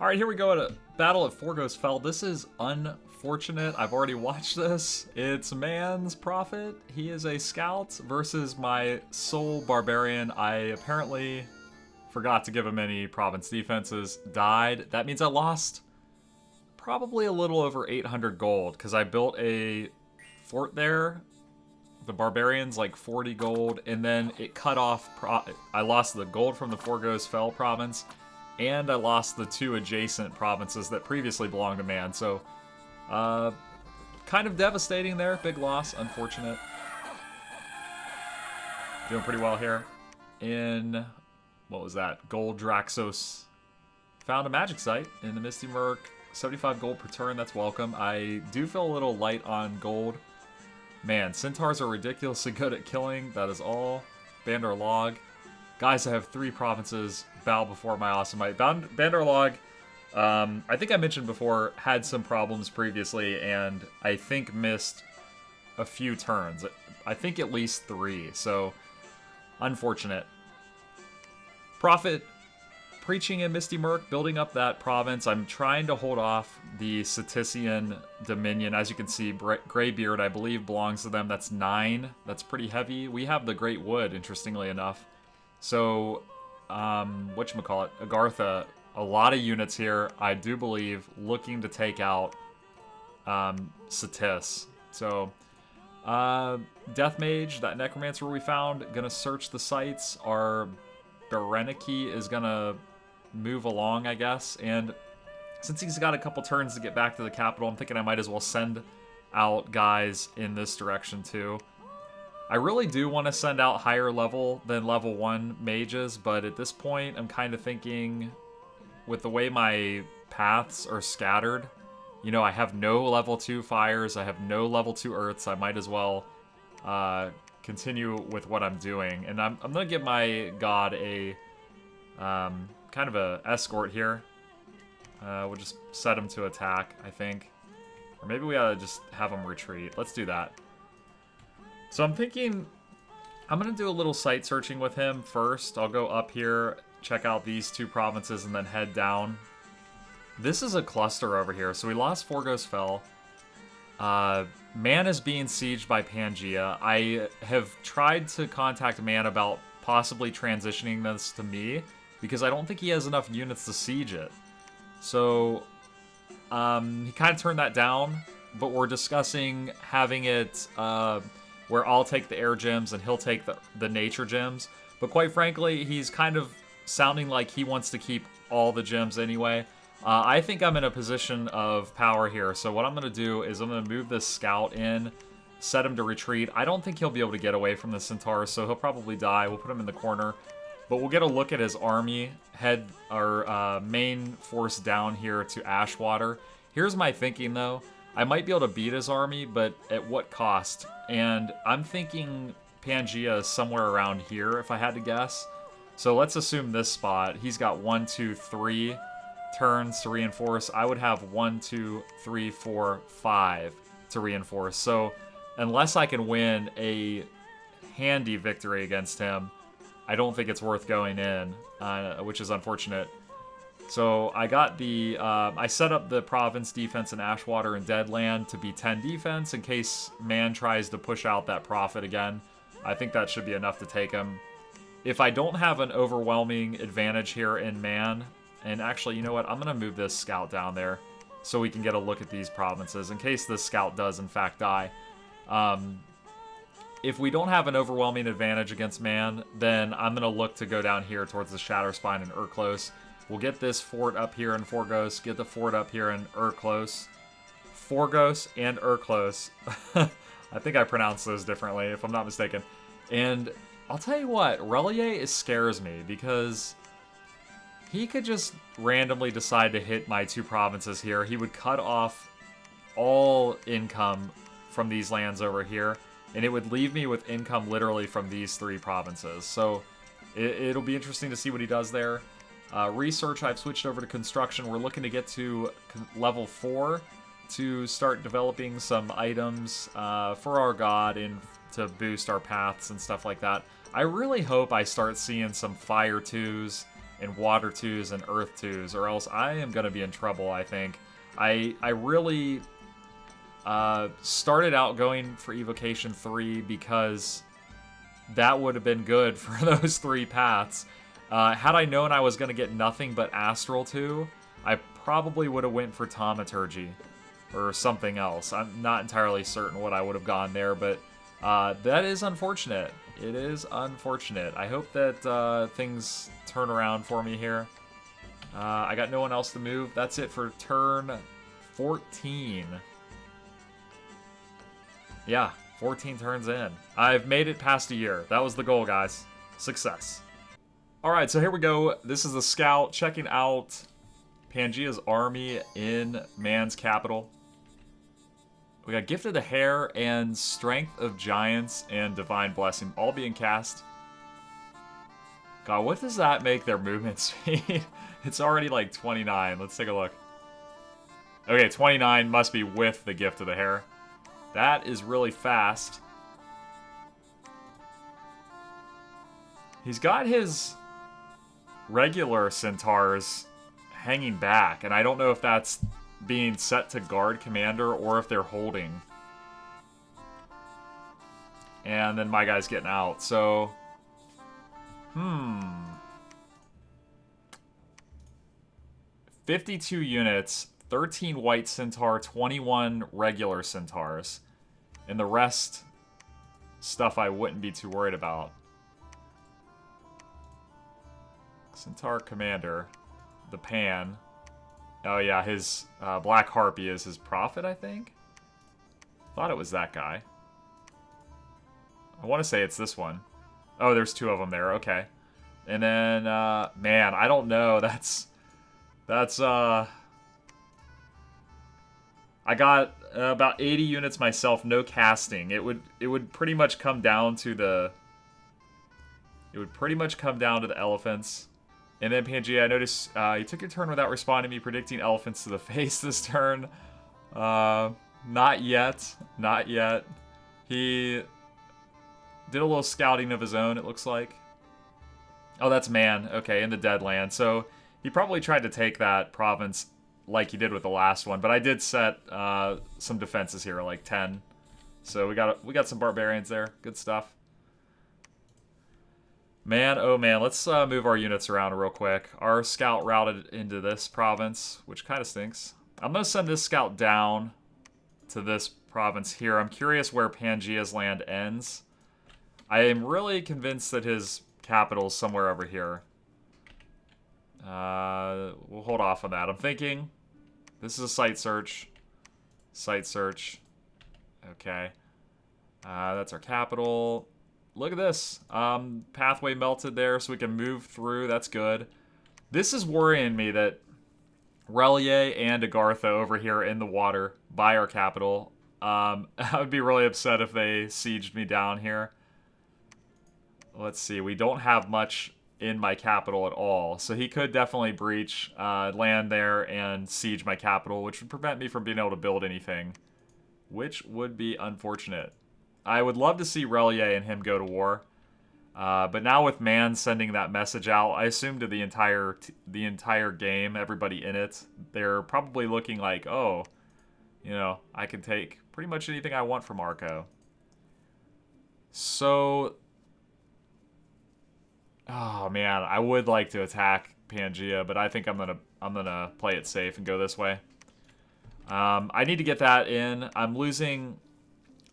Alright, here we go at a battle at Arcoscephale. This is unfortunate. I've already watched this. It's man's prophet. He is a scout versus my soul barbarian. I apparently forgot to give him any province defenses. Died. That means I lost probably a little over 800 gold because I built a fort there. The barbarians like 40 gold, and then it cut off. I lost the gold from the Arcoscephale province, and I lost the two adjacent provinces that previously belonged to man. So, kind of devastating there. Big loss, unfortunate. Doing pretty well here. In, what was that? Gold Draxos. Found a magic site in the Misty Murk. 75 gold per turn, that's welcome. I do feel a little light on gold. Man, centaurs are ridiculously good at killing. That is all. Bandar Log. Guys, I have 3 provinces. Bow before my awesome might. Bandar Log, I think I mentioned before, had some problems previously, and I think missed a few turns. I think at least 3, so unfortunate. Prophet preaching in Misty Murk, building up that province. I'm trying to hold off the Cetician Dominion. As you can see, Greybeard, I believe, belongs to them. That's 9. That's pretty heavy. We have the Great Wood, interestingly enough. So, whatchamacallit, Agartha, a lot of units here, I do believe, looking to take out Cetis. So, Death Mage, that Necromancer we found, gonna search the sites. Our Bereniki is gonna move along, I guess, and since he's got a couple turns to get back to the capital, I'm thinking I might as well send out guys in this direction too. I really do want to send out higher level than level 1 mages, but at this point I'm kind of thinking, with the way my paths are scattered, you know, I have no level 2 fires, I have no level 2 earths, I might as well continue with what I'm doing. And I'm gonna give my god a kind of a escort here. We'll just set him to attack, I think. Or maybe we ought to just have him retreat. Let's do that. So I'm thinking I'm going to do a little site searching with him first. I'll go up here, check out these 2 provinces, and then head down. This is a cluster over here. So we lost Arcoscephale. Man is being sieged by Pangaea. I have tried to contact Man about possibly transitioning this to me, because I don't think he has enough units to siege it. So, he kind of turned that down, but we're discussing having it where I'll take the air gems and he'll take the nature gems. But quite frankly, he's kind of sounding like he wants to keep all the gems anyway. I think I'm in a position of power here, so what I'm going to do is I'm going to move this scout in, set him to retreat. I don't think he'll be able to get away from the centaurs, so he'll probably die. We'll put him in the corner. But we'll get a look at his army, head our main force down here to Ashwater. Here's my thinking, though. I might be able to beat his army, but at what cost? And I'm thinking Pangaea is somewhere around here, if I had to guess. So let's assume this spot. He's got 1, 2, 3 turns to reinforce. I would have 1, 2, 3, 4, 5 to reinforce. So unless I can win a handy victory against him, I don't think it's worth going in, which is unfortunate. So I got the, I set up the province defense in Ashwater and Deadland to be 10 defense in case man tries to push out that prophet again. I think that should be enough to take him. If I don't have an overwhelming advantage here in man, and actually, you know what, I'm going to move this scout down there so we can get a look at these provinces in case this scout does in fact die. If we don't have an overwhelming advantage against man, then I'm going to look to go down here towards the Shatterspine and Urklos. We'll get this fort up here in Forgos, get the fort up here in Urklos. Forgos and Urklos. I think I pronounced those differently, if I'm not mistaken. And I'll tell you what, Rl'yeh scares me, because he could just randomly decide to hit my 2 provinces here. He would cut off all income from these lands over here, and it would leave me with income literally from these 3 provinces. So it'll be interesting to see what he does there. Research, I've switched over to construction. We're looking to get to level 4 to start developing some items for our god and to boost our paths and stuff like that. I really hope I start seeing some Fire 2s in Water 2s and Earth 2s, or else I am going to be in trouble, I think. I really started out going for Evocation 3 because that would have been good for those 3 paths. Had I known I was going to get nothing but Astral 2, I probably would have went for Thaumaturgy or something else. I'm not entirely certain what I would have gone there, but that is unfortunate. It is unfortunate. I hope that things turn around for me here. I got no one else to move. That's it for turn 14. Yeah, 14 turns in. I've made it past a year. That was the goal, guys. Success. Alright, so here we go. This is the scout checking out Pangaea's army in man's capital. We got Gift of the Hair and Strength of Giants and Divine Blessing all being cast. God, what does that make their movement speed? It's already like 29. Let's take a look. Okay, 29 must be with the Gift of the Hair. That is really fast. He's got his regular centaurs hanging back, and I don't know if that's being set to guard commander or if they're holding. And then my guy's getting out, so 52 units, 13 white centaur, 21 regular centaurs, and the rest stuff I wouldn't be too worried about. Centaur commander, the Pan. Oh yeah, his Black Harpy is his prophet, I think? Thought it was that guy. I want to say it's this one. Oh, there's 2 of them there, okay. And then, man, I don't know, that's I got about 80 units myself, no casting. It would pretty much come down to the elephants. And then Pangaea, I noticed you took your turn without responding to me predicting elephants to the face this turn. Not yet. Not yet. He did a little scouting of his own, it looks like. Oh, that's man. Okay, in the Deadland. So he probably tried to take that province like he did with the last one. But I did set some defenses here, like 10. So we got some barbarians there. Good stuff. Man, oh man, let's move our units around real quick. Our scout routed into this province, which kind of stinks. I'm going to send this scout down to this province here. I'm curious where Pangaea's land ends. I am really convinced that his capital is somewhere over here. We'll hold off on that. I'm thinking this is a site search. Site search. Okay. That's our capital. Look at this. Pathway melted there so we can move through. That's good. This is worrying me that Rl'yeh and Agartha over here in the water by our capital. I would be really upset if they sieged me down here. Let's see. We don't have much in my capital at all. So he could definitely breach, land there and siege my capital, which would prevent me from being able to build anything. Which would be unfortunate. I would love to see Rl'yeh and him go to war. But now with man sending that message out, I assume to the entire game, everybody in it, they're probably looking like, oh, you know, I can take pretty much anything I want from Arco. So, oh man, I would like to attack Pangaea, but I think I'm gonna play it safe and go this way. I need to get that in.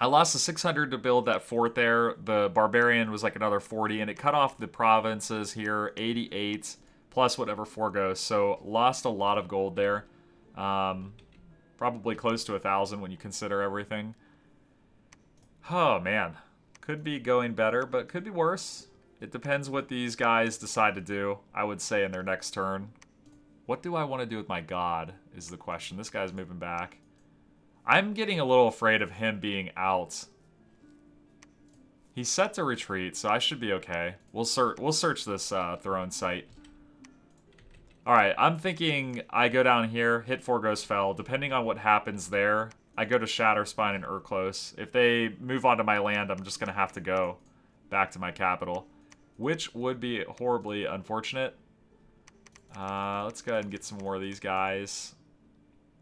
I lost the 600 to build that fort there. The barbarian was like another 40, and it cut off the provinces here, 88, plus whatever foregoes. So lost a lot of gold there. Probably close to 1,000 when you consider everything. Oh, man. Could be going better, but could be worse. It depends what these guys decide to do, I would say, in their next turn. What do I want to do with my god, is the question. This guy's moving back. I'm getting a little afraid of him being out. He's set to retreat, so I should be okay. We'll search this throne site. Alright, I'm thinking I go down here, hit Arcoscephale. Depending on what happens there, I go to Shatterspine and Urklos. If they move onto my land, I'm just going to have to go back to my capital, which would be horribly unfortunate. Let's go ahead and get some more of these guys.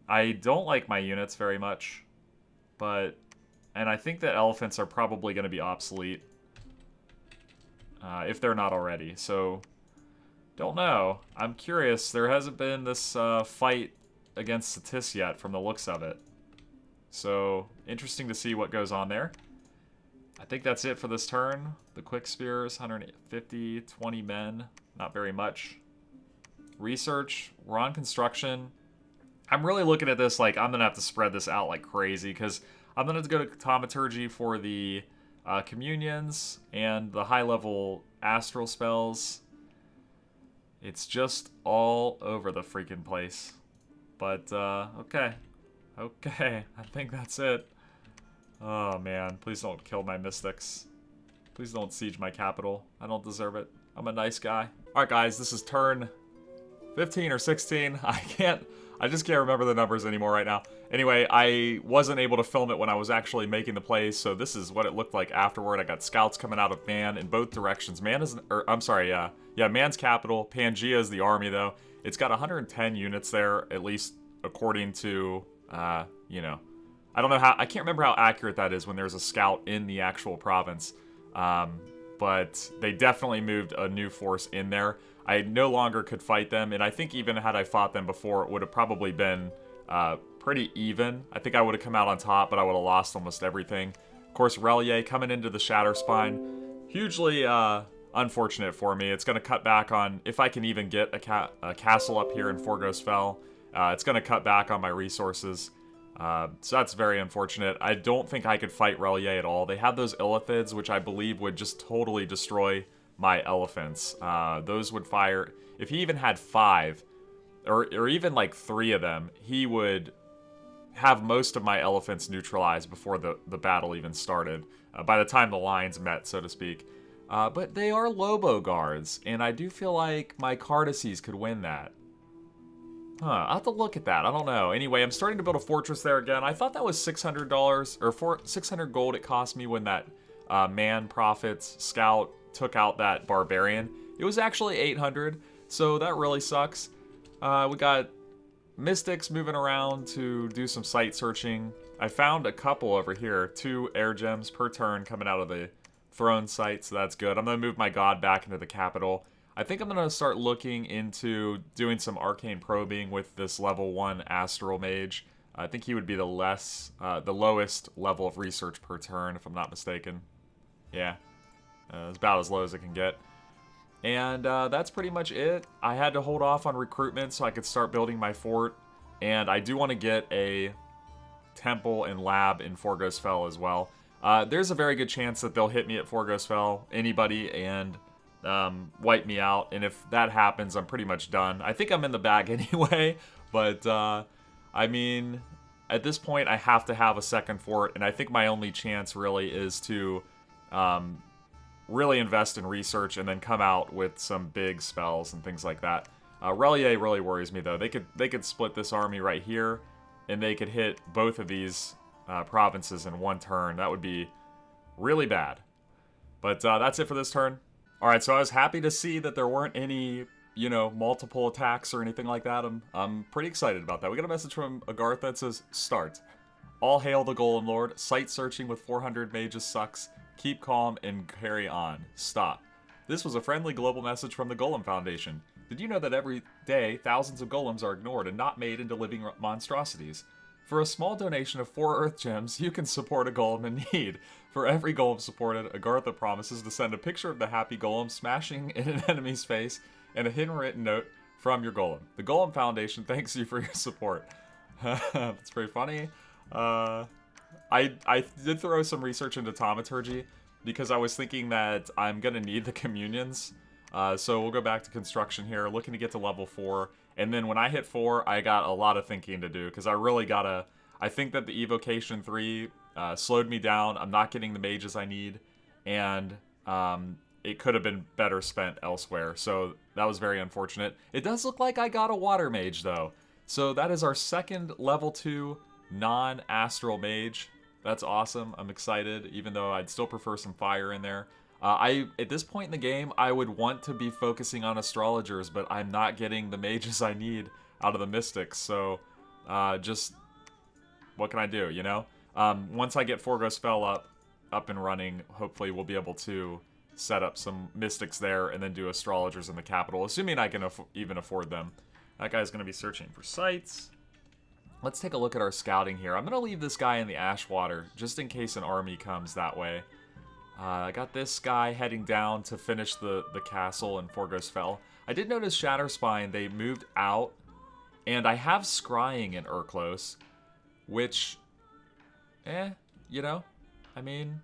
I don't like my units very much, and I think that elephants are probably going to be obsolete, if they're not already, so don't know. I'm curious. There hasn't been this fight against Satis yet from the looks of it, so interesting to see what goes on there. I think that's it for this turn. The quick spears, 150, 20 men, not very much. Research, we're on construction. I'm really looking at this like I'm going to have to spread this out like crazy, because I'm going to go to Thaumaturgy for the communions and the high-level astral spells. It's just all over the freaking place. But, okay. Okay, I think that's it. Oh, man. Please don't kill my mystics. Please don't siege my capital. I don't deserve it. I'm a nice guy. Alright, guys, this is turn 15 or 16. I just can't remember the numbers anymore right now. Anyway, I wasn't able to film it when I was actually making the plays, so this is what it looked like afterward. I got scouts coming out of Man in both directions. Man is, I'm sorry, yeah, Man's capital. Pangaea is the army, though. It's got 110 units there, at least according to, you know, I don't know how, I can't remember how accurate that is when there's a scout in the actual province. But they definitely moved a new force in there. I no longer could fight them, and I think even had I fought them before, it would have probably been pretty even. I think I would have come out on top, but I would have lost almost everything. Of course, Rl'yeh coming into the Shatterspine, hugely unfortunate for me. It's going to cut back on, if I can even get a castle up here in Arcoscephale, it's going to cut back on my resources. So that's very unfortunate. I don't think I could fight Rl'yeh at all. They have those illithids, which I believe would just totally destroy my elephants. Those would fire. If he even had 5, or even like 3 of them, he would have most of my elephants neutralized before the battle even started, by the time the lines met, so to speak. But they are Lobo guards, and I do feel like my Cardaces could win that. I'll have to look at that. I don't know. Anyway, I'm starting to build a fortress there again. I thought that was $600, or 600 gold it cost me when that Man Prophet's scout took out that barbarian. It was actually 800, so that really sucks. We got mystics moving around to do some site searching. I found a couple over here, 2 air gems per turn coming out of the throne site, so that's good. I'm going to move my god back into the capital. I think I'm going to start looking into doing some arcane probing with this level 1 astral mage. I think he would be the lowest level of research per turn, if I'm not mistaken. Yeah. It's about as low as it can get. And that's pretty much it. I had to hold off on recruitment so I could start building my fort. And I do want to get a temple and lab in Arcoscephale as well. There's a very good chance that they'll hit me at Arcoscephale, anybody, and wipe me out. And if that happens, I'm pretty much done. I think I'm in the bag anyway. But, I mean, at this point, I have to have a second fort. And I think my only chance really is to really invest in research and then come out with some big spells and things like that. Rl'yeh really worries me, though. They could split this army right here, and they could hit both of these provinces in one turn. That would be really bad. But that's it for this turn. Alright, so I was happy to see that there weren't any, you know, multiple attacks or anything like that. I'm pretty excited about that. We got a message from Agartha that says, "Start. All hail the Golem Lord. Site searching with 400 mages sucks. Keep calm and carry on. Stop." This was a friendly global message from the Golem Foundation. Did you know that every day thousands of golems are ignored and not made into living monstrosities? For a small donation of 4 Earth Gems, you can support a golem in need. For every golem supported, Agartha promises to send a picture of the happy golem smashing in an enemy's face and a handwritten note from your golem. The Golem Foundation thanks you for your support. That's pretty funny. I did throw some research into Thaumaturgy because I was thinking that I'm going to need the communions. So we'll go back to construction here, looking to get to level 4. And then when I hit 4, I got a lot of thinking to do because I really gotta... I think that the Evocation 3 slowed me down. I'm not getting the mages I need. And it could have been better spent elsewhere. So that was very unfortunate. It does look like I got a water mage, though. So that is our second level 2 non-astral mage. That's awesome. I'm excited, even though I'd still prefer some fire in there. At this point in the game, I would want to be focusing on astrologers, but I'm not getting the mages I need out of the mystics, so just what can I do, you know? Once I get Arcoscephale up and running, hopefully we'll be able to set up some mystics there and then do astrologers in the capital, assuming I can even afford them. That guy's going to be searching for sites. Let's take a look at our scouting here. I'm going to leave this guy in the Ashwater, just in case an army comes that way. I got this guy heading down to finish the castle in Arcoscephale. I did notice Shatterspine, they moved out, and I have scrying in Urklos, which, you know, I mean,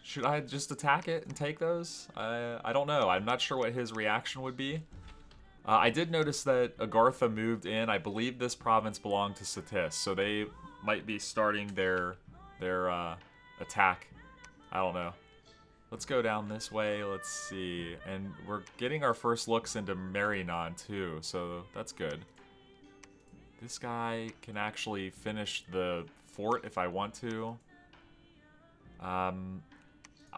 should I just attack it and take those? I don't know. I'm not sure what his reaction would be. I did notice that Agartha moved in. I believe this province belonged to Satis, so they might be starting their attack. I don't know. Let's go down this way. Let's see. And we're getting our first looks into Marignon too, so that's good. This guy can actually finish the fort if I want to.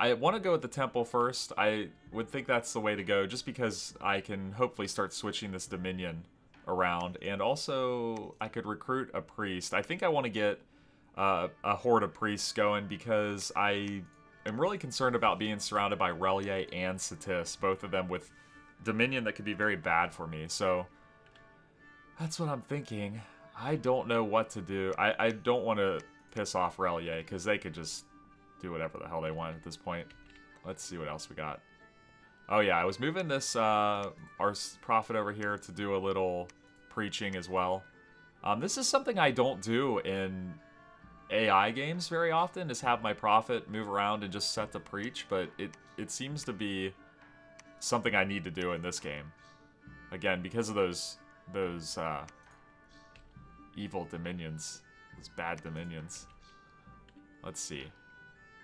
I want to go with the temple first. I would think that's the way to go, just because I can hopefully start switching this dominion around. And also, I could recruit a priest. I think I want to get a horde of priests going, because I am really concerned about being surrounded by Rl'yeh and Satis, both of them with dominion that could be very bad for me. So that's what I'm thinking. I don't know what to do. I don't want to piss off Rl'yeh, because they could just do whatever the hell they want at this point. Let's see what else we got. Oh yeah, I was moving this our prophet over here to do a little preaching as well. This is something I don't do in AI games very often, is have my prophet move around and just set to preach, but it seems to be something I need to do in this game. Again, because of those evil dominions, those bad dominions. Let's see.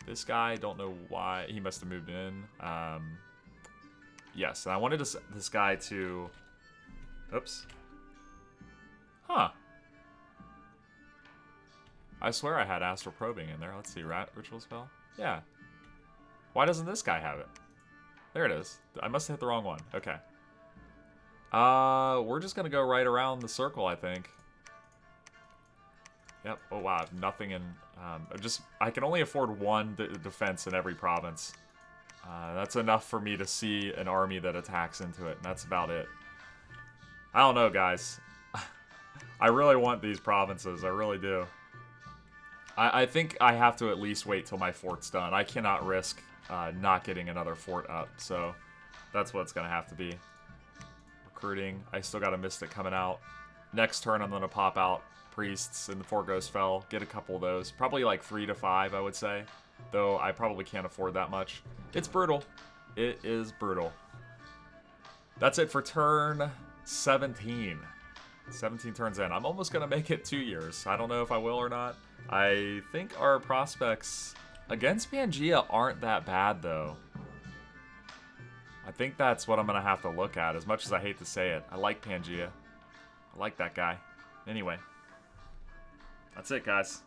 This guy, don't know why. He must have moved in. Yes, and I wanted this guy to... Oops. Huh. I swear I had astral probing in there. Let's see, ritual spell? Yeah. Why doesn't this guy have it? There it is. I must have hit the wrong one. Okay. We're just gonna go right around the circle, I think. Yep. Oh wow, I have nothing in... I can only afford one defense in every province. That's enough for me to see an army that attacks into it, and that's about it. I don't know, guys. I really want these provinces, I really do. I think I have to at least wait till my fort's done. I cannot risk not getting another fort up, so that's what it's going to have to be. Recruiting. I still got a Mystic coming out. Next turn, I'm going to pop out priests in the Arcoscephale, get a couple of those. Probably like 3 to 5, I would say. Though I probably can't afford that much. It's brutal. It is brutal. That's it for turn 17. 17 turns in. I'm almost going to make it 2 years. I don't know if I will or not. I think our prospects against Pangaea aren't that bad, though. I think that's what I'm going to have to look at, as much as I hate to say it. I like Pangaea. I like that guy. Anyway. That's it, guys.